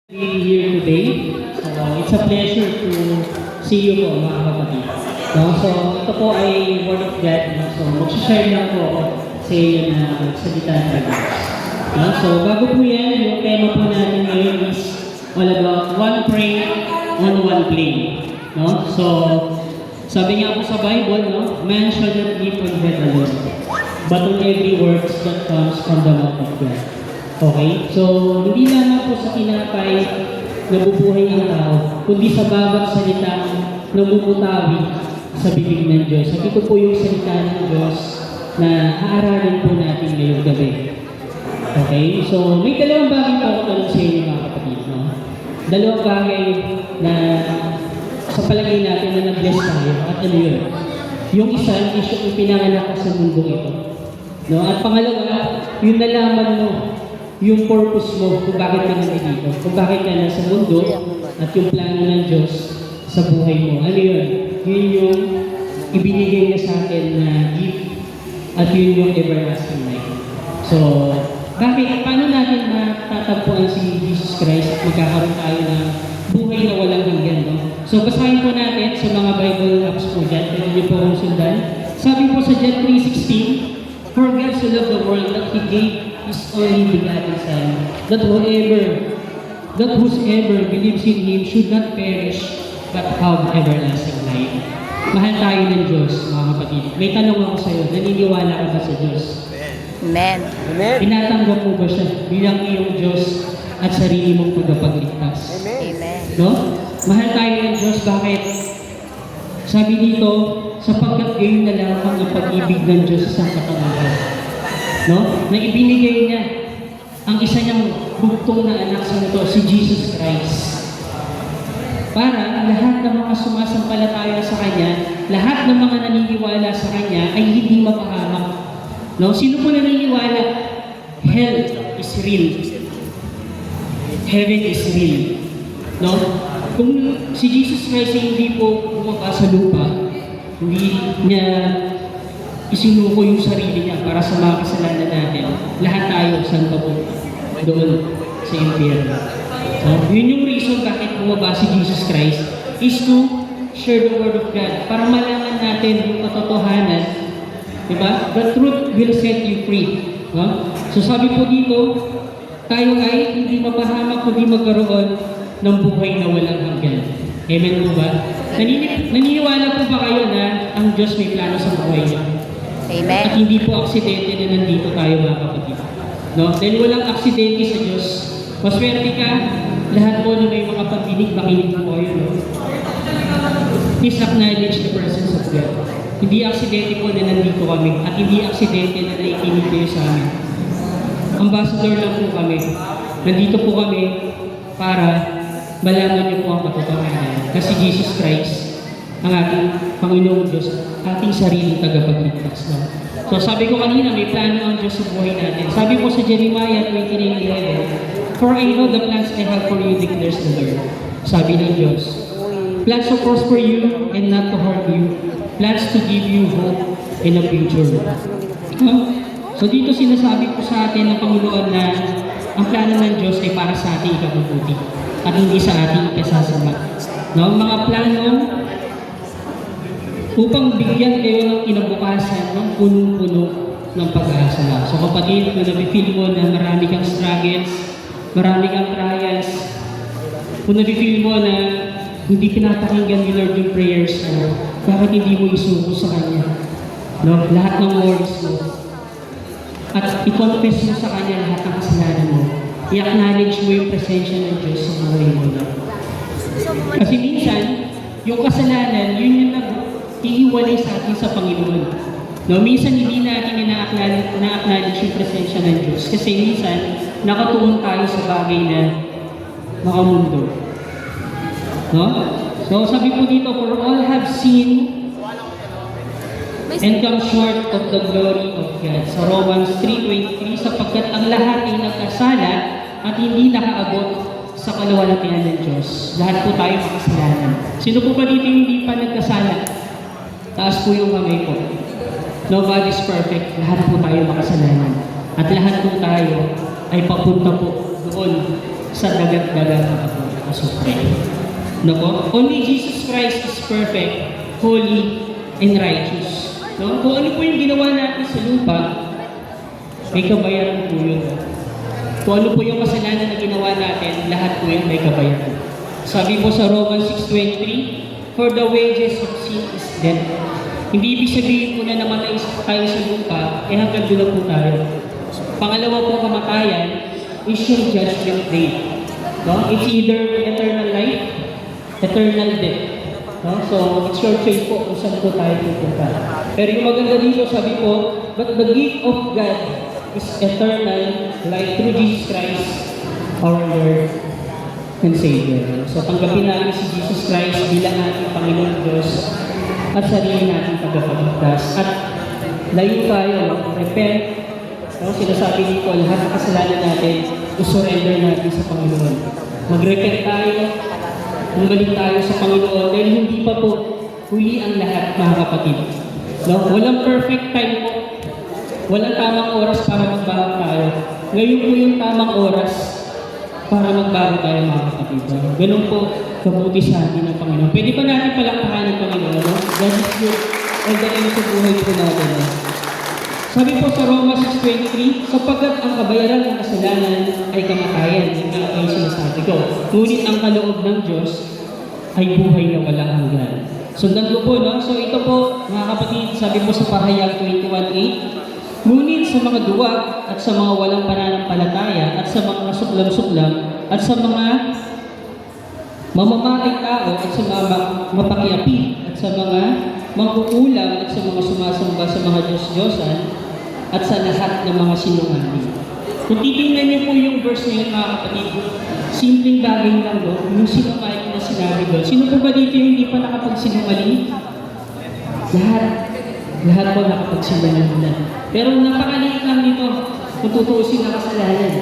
Be here today. It's a pleasure to see you po mga kapatid. No? So ito po ay Word of God. No? So mag-share lang po ako sa inyo na salita ng Diyos. No? So bago po yan, yung tema po natin ngayon is all about one pray on one plane. No? So sabi nga po sa Bible, no? Man shall not live on bread alone, but on every word that comes from the mouth of God. Okay? So, hindi lamang po sa tinapay nabubuhay ang tao, kundi sa bawat salitang namumutawi sa bibig ng Diyos. At ito po yung salita ng Diyos na aaralin po natin ngayong gabi. Okay? So, may dalawang bagay po ako tanong sa inyo mga kapatid. No? Dalawang bagay na sa palagay natin na nag-bless tayo. At ano yun? Yung isa is yung pinanganak ka sa mundo ito. No? At pangalawa, yung nalaman mo yung purpose mo kung bakit ka nandito, kung bakit ka nasa mundo, at yung plano ng Diyos sa buhay mo. Ano yun? Yun yung ibinigay niya sa atin na gift, at yun yung everlasting life. So, bakit? Paano natin matatagpuan si Jesus Christ at magkakaroon tayo ng buhay na walang hanggan? No? So, basahin po natin sa mga Bible apps po dyan. Pwede niyo po akong sundan. Sabi po sa John 3:16, "For God so loved the world that He gave His only begotten Son, that whosoever believes in Him should not perish, but have everlasting life." Mahal tayo ng Diyos, mga kapatid. May tanong ako sa iyo, naniniwala ka ba sa Diyos? Amen. Amen. Tinatanggap mo ba siya bilang iyong Diyos at sarili mong tagapagligtas? Amen. No? Mahal tayo ng Diyos, bakit? Sabi dito, sapagkat gayon na lang ang pag-ibig ng Diyos sa katamaran. No? Na ibinigay niya ang isa niyang bugtong na anak sa ito, si Jesus Christ. Para lahat ng mga sumasampalataya sa Kanya, lahat ng mga naniniwala sa Kanya ay hindi mapahamak. No? Sino po naniniwala? Hell is real. Heaven is real. No? Kung si Jesus Christ ay hindi po bumaba sa lupa, hindi niya isinuko yung sarili niya para sa mga kasalanan natin, lahat tayo saan pa po doon sa impyerno. So, yun yung reason bakit bumaba si Jesus Christ is to share the Word of God para malaman natin yung katotohanan. Diba? The truth will set you free. No? So sabi po dito, tayo ay hindi mapahamak kundi magkaroon ng buhay na walang hanggan. Amen po ba? Naniniwala po ba kayo na ang Diyos may plano sa buhay niya? Amen. At hindi po aksidente na nandito tayo mga kapatid. No? Dahil walang aksidente sa Diyos. Maswerte ka, lahat po na may mga pagdinig, makinig po kayo. No? Please acknowledge the presence of God. Hindi aksidente po na nandito kami at hindi aksidente na naikinig kayo sa amin. Ambassador lang po kami. Nandito po kami para malaman niyo po ang katotohanan. Kasi Jesus Christ, ang ating Panginoong Diyos, ating sariling tagapagligtas. No? So sabi ko kanina, may plano ang Diyos sa buhay natin. Sabi ko sa Jeremiah 29:11, "For I know the plans I have for you, declares the Lord." Sabi ng Diyos, plans to prosper you and not to harm you, plans to give you hope in a future. No? So dito sinasabi ko sa atin ng Panginoon na ang plano ng Diyos ay para sa ating ikabubuti at hindi sa ating ikasasama. No? Mga plano upang bigyan kayo ng kinabukasan ng punong-puno ng pag-asa. So kapatid, kung nabi-feel mo na marami kang struggles, marami kang trials, kung nabi-feel mo na hindi pinapakinggan ni Lord yung prayers mo, bakit hindi mo isuko sa Kanya? No? Lahat ng worries mo. At i-confess mo sa Kanya lahat ng kasalanan mo. I-acknowledge mo yung presensya ng Diyos sa buhay mo. Kasi minsan, yung kasalanan, yun yung nag-iiwalay sa atin sa Panginoon. No? Minsan hindi natin na-acknowledge yung presensya ng Diyos. Kasi minsan, nakatuon tayo sa bagay na makamundo. No? So sabi po dito, "For all have sinned and come short of the glory of God." Sa Romans 3:23, sapagkat ang lahat ay nagkasala at hindi nakaabot sa kaluwalhatian ng Diyos. Lahat po tayo makasalanan. Sino po ba dito hindi pa nagkasala? Taas po yung kamay ko. Nobody's perfect. Lahat po tayo makasalanan. At lahat po tayo ay papunta po doon sa dagat-dagat at asukre. No? Only Jesus Christ is perfect, holy, and righteous. No? Kung ano po yung ginawa natin sa lupa, may kabayaran po yun. Kung ano po yung kasalanan na ginawa natin, lahat po yun may kabayaran. Sabi po sa Romans 6:23, for the wages of sin is death. Hindi ibig sabihin po na namatay tayo sa lupa, hanggang doon po tayo. Pangalawa po kamatayan is yung judgment day. No? It's either eternal life, eternal death. No? So, it's your choice po kung saan po tayo pupunta. Pero yung maganda dito, sabi po, but the gift of God is eternal life through Jesus Christ, our Lord and Savior. So, tanggapin natin si Jesus Christ bilang ating Panginoon Diyos at sarili natin tagapagligtas. At layo tayo, repent. No? Sinasabi dito, lahat ng kasalanan natin, surrender natin sa Panginoon. Mag-repent tayo, bumalik tayo sa Panginoon dahil hindi pa po huli ang lahat, mga kapatid. No? Walang perfect time po. Walang tamang oras para magbago tayo. Ngayon po yung tamang oras para magbago tayo, mga kapatid. Ganun po kabuti sa atin ng Panginoon. Pwede pa natin palakpakan ng Panginoon. No? God is good all the time sa buhay po natin. No? Sabi po sa Romans 6:23, sapagkat ang kabayaran ng kasalanan ay kamatayan. Yung nga yung sinasabi ko. Ngunit ang kaloob ng Diyos ay buhay na walang hanggan. Sundan ko po, no? So ito po, mga kapatid, sabi po sa Pahayag 21:8, ngunit sa mga duwag at sa mga walang pananampalataya at sa mga suklam-suklam at sa mga mamamatay tao at sa mga mapakiapi at sa mga mangkukulam at sa mga sumasamba sa mga Diyos-Diyosan at sa lahat ng mga sinungaling. Kung titingnan niyo po yung verse na yun, mga kapatid, simpleng bagay lang do, yung sinungaling na sinabi doon. Sino po ba dito yung hindi pa nakapagsinungaling? Lahat po nakapagsinungaling na. Pero napakaliit lang nito kung tutuusin na kasalanan.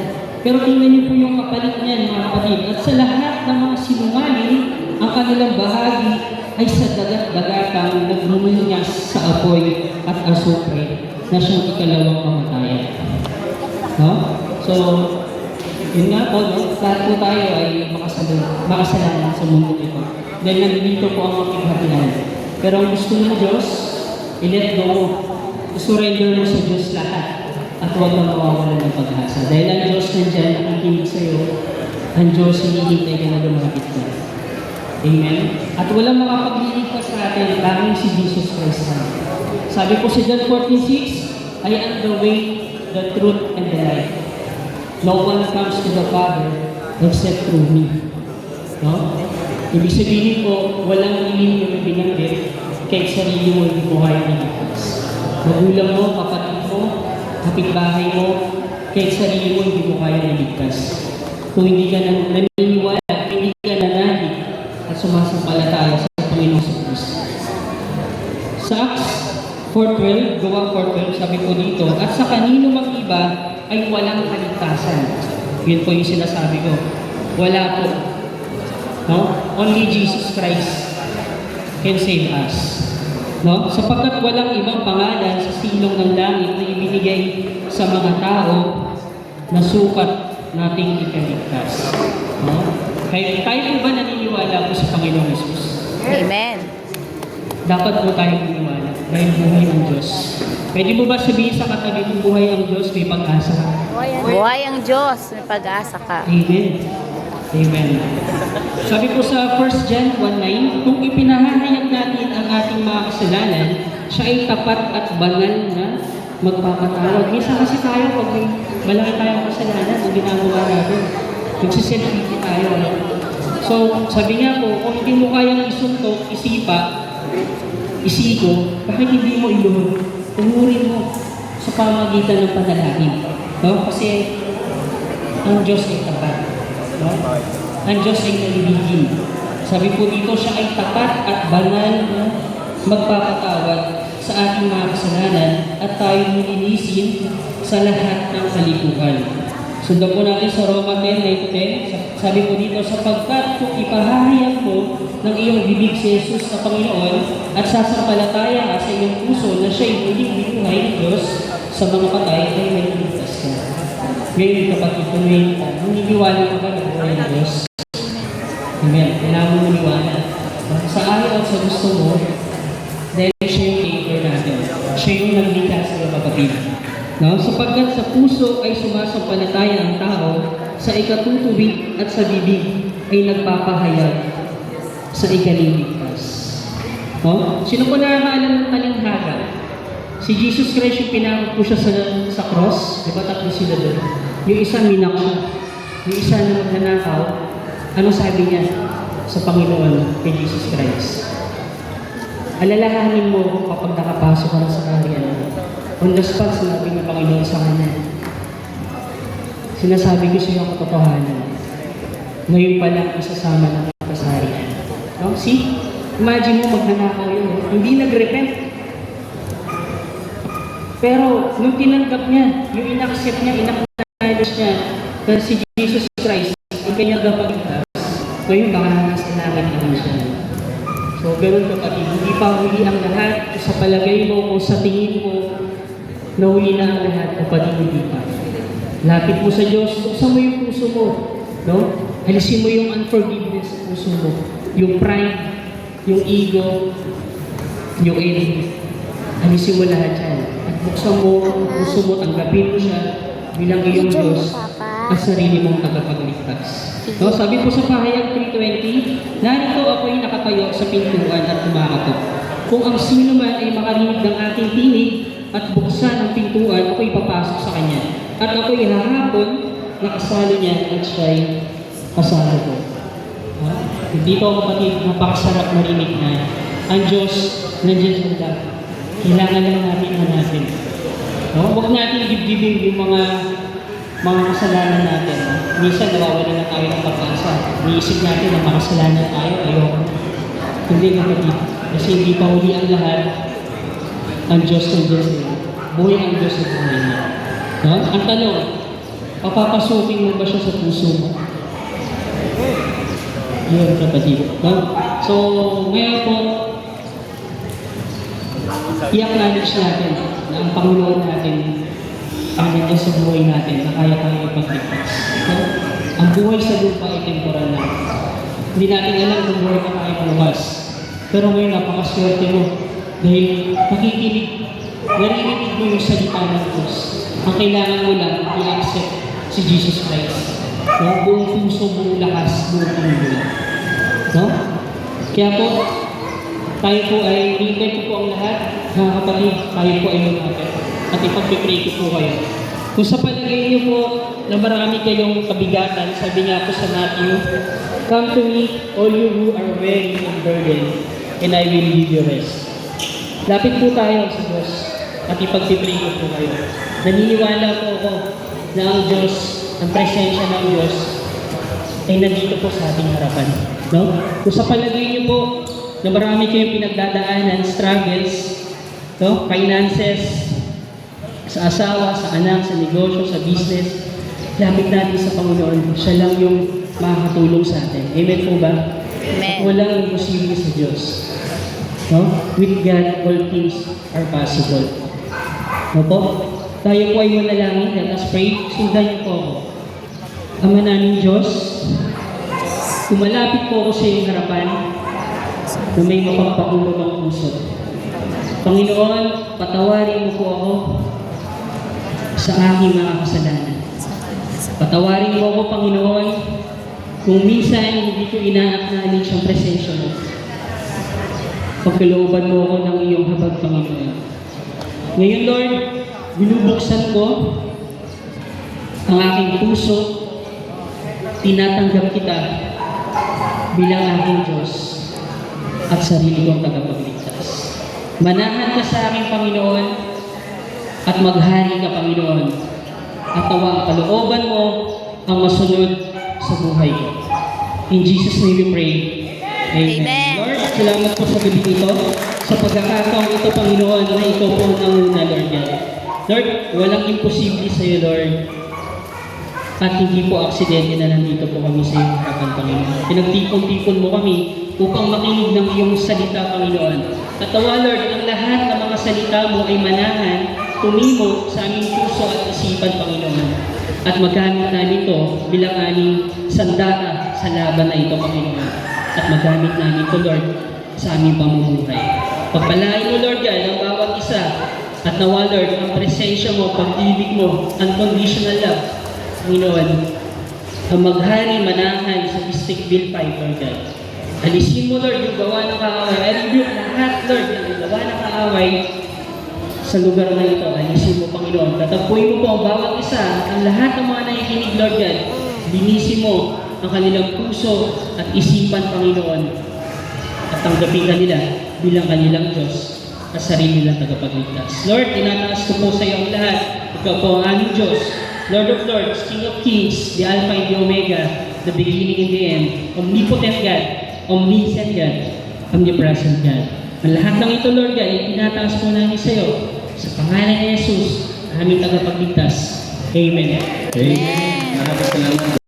Pero tingnan niyo po yung kapalit niyan, mga kapatid. At sa lahat ng mga sinungaling, ang kanilang bahagi ay sa dagat-dagatang nagrumunyas sa apoy at asupre na siyang ikalawang kamatayan. No? So, yun nga po, no? Lahat po tayo ay makasalanan sa mundo ito. Dahil nandito po ang makighatian. Pero ang gusto ng Diyos, i-let go mo. I-surrender mo sa Diyos lahat. At huwag kang mawawalan ng pag-asa. Dahil ang Diyos nandiyan, nakikinig sa iyo, ang Diyos hinihintay ka na lumapit ka. Amen? At walang makapagliligtas sa atin, tanging si Jesus Christ na. Sabi po sa John 14:6, I am the way, the truth, and the life. No one comes to the Father except through me. No? Ibig sabihin po, walang ilim yung binanggit kahit sarili mo hindi mo kaya niligtas. Magulang mo, kapatid mo, kapitbahay mo, kahit sarili mo hindi mo kaya niligtas. Kung hindi ka naniniwala, hindi ka nanalig at sumasampalataya sa Panginoong Kristo. Sa Acts 4:12, Gawa 4:12, sabi po dito, at sa kanino mang iba ay walang kaligtasan. Yun po yung sinasabi ko. Wala po. No? Only Jesus Christ can save us. No? Sapagkat walang ibang pangalan sa silong ng langit na ibinigay sa mga tao na sukat nating ikaligtas. No? Kaya tayo po ba naniniwala po sa Panginoong Jesus? Amen. Dapat po tayong naniniwala dahil buhay ang Diyos. Pwede mo ba sabihin sa katabi kung buhay ang Diyos, may pag-asa ka? Buhay ang Diyos, may pag-asa ka. Amen. Amen. Sabi po sa 1 John 1:9, kung ipinahahayag natin ang ating mga kasalanan, siya ay tapat at banal na magpapatawad. Minsan kasi tayo, pag may malaki tayong kasalanan, ang ginagawa natin, nagsiselfie tayo. So, sabi niya po, kung hindi mo kayang isuntok, isigo, bakit hindi mo iluhod? Tumurin mo sa pamagitan ng panalangin. No? Kasi ang Diyos ay tapat. No? Ang Diyos ay nalibigin. Sabi po dito, siya ay tapat at banal na magpapatawad sa ating mga kasalanan at tayo nilinisin sa lahat ng kalikuhan. Sundan po natin sa Roma 10:9-10. Sabi po dito, sapagkat kung ipahahayag mo ng iyong bibig si Jesus na Panginoon at sasampalataya ka sa iyong puso na siya'y muling binuhay ng Diyos sa mga patay ay may ligtas ka. Ngayon, kapag ituloy ka, naniniwala ka ba na buhay ng Diyos? Amen. Kailangan mo maniwala. Sa ayaw at sa gusto mo, dahil siya yung creator natin. Siya yung naglikha sa mga kapatid. No? Sapagkat sa puso ay sumasampalataya ang tao, sa ikatutubig at sa bibig ay nagpapahayag sa ikaliligtas. No? Sino po nakakaalam ng talinghaga? Si Jesus Christ yung pinakot po siya sa cross. Diba tatlo sila doon? Yung isa minak siya. Yung isa na magnanakaw. Ano sabi niya sa Panginoon kay Jesus Christ? Alalahanin mo kapag nakapasok ka na sa kaharian mo. On the spot, sinabi ng Panginoon sa kanya. Sinasabi ko sa iyo ang katotohanan. Ngayon pa lang isasama ng kasarian. No? See? Imagine mo magnanakaw yun. Hindi nag-repent. Pero nung tinanggap niya, yung in-accept niya, in-acknowledge niya, na si Jesus Christ, ang kanyang gapagligtas, ngayon baka nasa langit naman siya. So, ganun kapatid, hindi pa huli ang lahat. Sa palagay mo o sa tingin mo, nahuli na ang lahat, kapatid, hindi pa. Lapit mo sa Diyos, buksan mo yung puso mo. No? Alisin mo yung unforgiveness sa puso mo. Yung pride, yung ego, yung envy. Alisin mo lahat yan. At buksan mo ang puso mo, tanggapin mo siya bilang iyong Diyos at sarili mong tagapagligtas. No, sabi po sa Pahayag 3:20, narito ako'y nakatayo sa pintuan at kumakatok. Kung ang sino man ay makarinig ng aking tinig at buksan ang pintuan, ako'y papasok sa kanya. At ako'y hahapon na kasalo niya at siya'y kasalo ko. Hindi po kapatid, napakasarap marinig na ang Diyos nandiyan sa lahat. Kailangan lang natin hanapin. No? Huwag natin dibdibin yung mga kasalanan natin. No? Minsan nawawala na tayo ng pag-asa. Niisip natin na makasalanan tayo, ayoko. Hindi kapatid. Kasi hindi pa huli ang lahat. Ang Diyos ng Diyos niya. Buhay ang Diyos ng buhay niya. No? Ang tanong, papapasukin mo ba siya sa puso mo? Yun kapatid. No? So, ngayon po, i-acknowledge natin na ang Panginoon natin ang nandiyan sa buhay natin na kaya tayo ipagligtas. So, ang buhay sa lupa ay temporal lang. Hindi natin alam kung buhay pa tayo bukas. Pero ngayon, napakaswerte mo dahil naririnig mo yung salita ng Diyos. Ang kailangan mo lang, i-accept si Jesus Christ. No? Buong puso, buong lakas, buong panginoon. No? Kaya po, tayo po ay, invite ko po ang lahat, mga kapatid, tayo po ay lumapit. At ipag-pray ko po kayo. Kung sa palagay niyo po na marami kayong kabigatan, sabi nga po sa Matthew, "Come to me, all you who are weary and burdened, and I will give you rest." Lapit po tayo sa Diyos at ipag-pray ko po kayo. Naniniwala po ako na ang Diyos, ang presensya ng Diyos, ay nandito po sa ating harapan. No? Kung sa palagay niyo po na marami kayong pinagdadaanan, struggles, no? Finances, sa asawa, sa anak, sa negosyo, sa business, lapit natin sa Panginoon. Siya lang yung makakatulong sa atin. Amen po ba? Amen. Walang imposible sa Diyos. No? With God, all things are possible. No po? Tayo po ay manalangin. Let us pray. Sundan niyo po ako. Ama namin Diyos, kumalapit po ako sa iyong harapan na may mapagpakulong ang puso. Panginoon, patawarin mo po ako sa aking mga kasalanan. Patawarin mo ako, Panginoon, kung minsan hindi ko ina-acknowledge ang presensya mo. Pagkalooban mo ako ng iyong habag, Panginoon. Ngayon, Lord, binubuksan ko ang aking puso, tinatanggap kita bilang aking Diyos at sarili kong tagapagligtas. Manahan ka sa aking Panginoon at maghari ka, Panginoon. At tawa ang kalooban mo ang masunod sa buhay ko. In Jesus' name we pray. Amen. Amen. Lord, salamat po sa gabi ito. Sa pagkakataong ito, Panginoon, na ikaw po ang nanguna, Lord God. Lord, walang imposible sa iyo, Lord. At hindi po aksidente na nandito po kami sa iyong harapan, Panginoon. Pinagtipon-tipon mo kami upang makinig ng iyong salita, Panginoon. At tawa, Lord, ang lahat ng mga salita mo ay manahan, tumimo sa aming puso at isipan, Panginoon. at magamit namin ito bilang aming sandata sa laban na ito, Panginoon. At magamit namin ito, Lord, sa aming pamumuhay. Pagpalain mo, Lord God, ang bawat isa. At nawa, Lord, ang presensya mo, pag-ibig mo, unconditional love, Panginoon, ang maghari, manahan sa District Bill 5, Lord God. Alisin mo, Lord, yung gawa ng kaaway. I rebuke lahat, Lord, yung gawa ng kaaway sa lugar na ito. Alisin mo, Panginoon. Tatapuin mo po ang bawat isa, ang lahat ng mga nakikinig, Lord God. Linisin mo ang kanilang puso at isipan, Panginoon. At tanggapin kanila bilang kanilang Diyos at sarili nilang tagapagligtas. Lord, tinataas ko po sa iyo ang lahat. Ikaw po ang aming Diyos, Lord of Lords, King of Kings, the Alpha and the Omega, the beginning and the end, omnipotent God, omniscient God, omnipresent God. Ang lahat ng ito, Lord God, ay tinataas po namin sa iyo sa pangalan ni Jesus, aming tagapagligtas. Amen. Amen. Maraming salamat.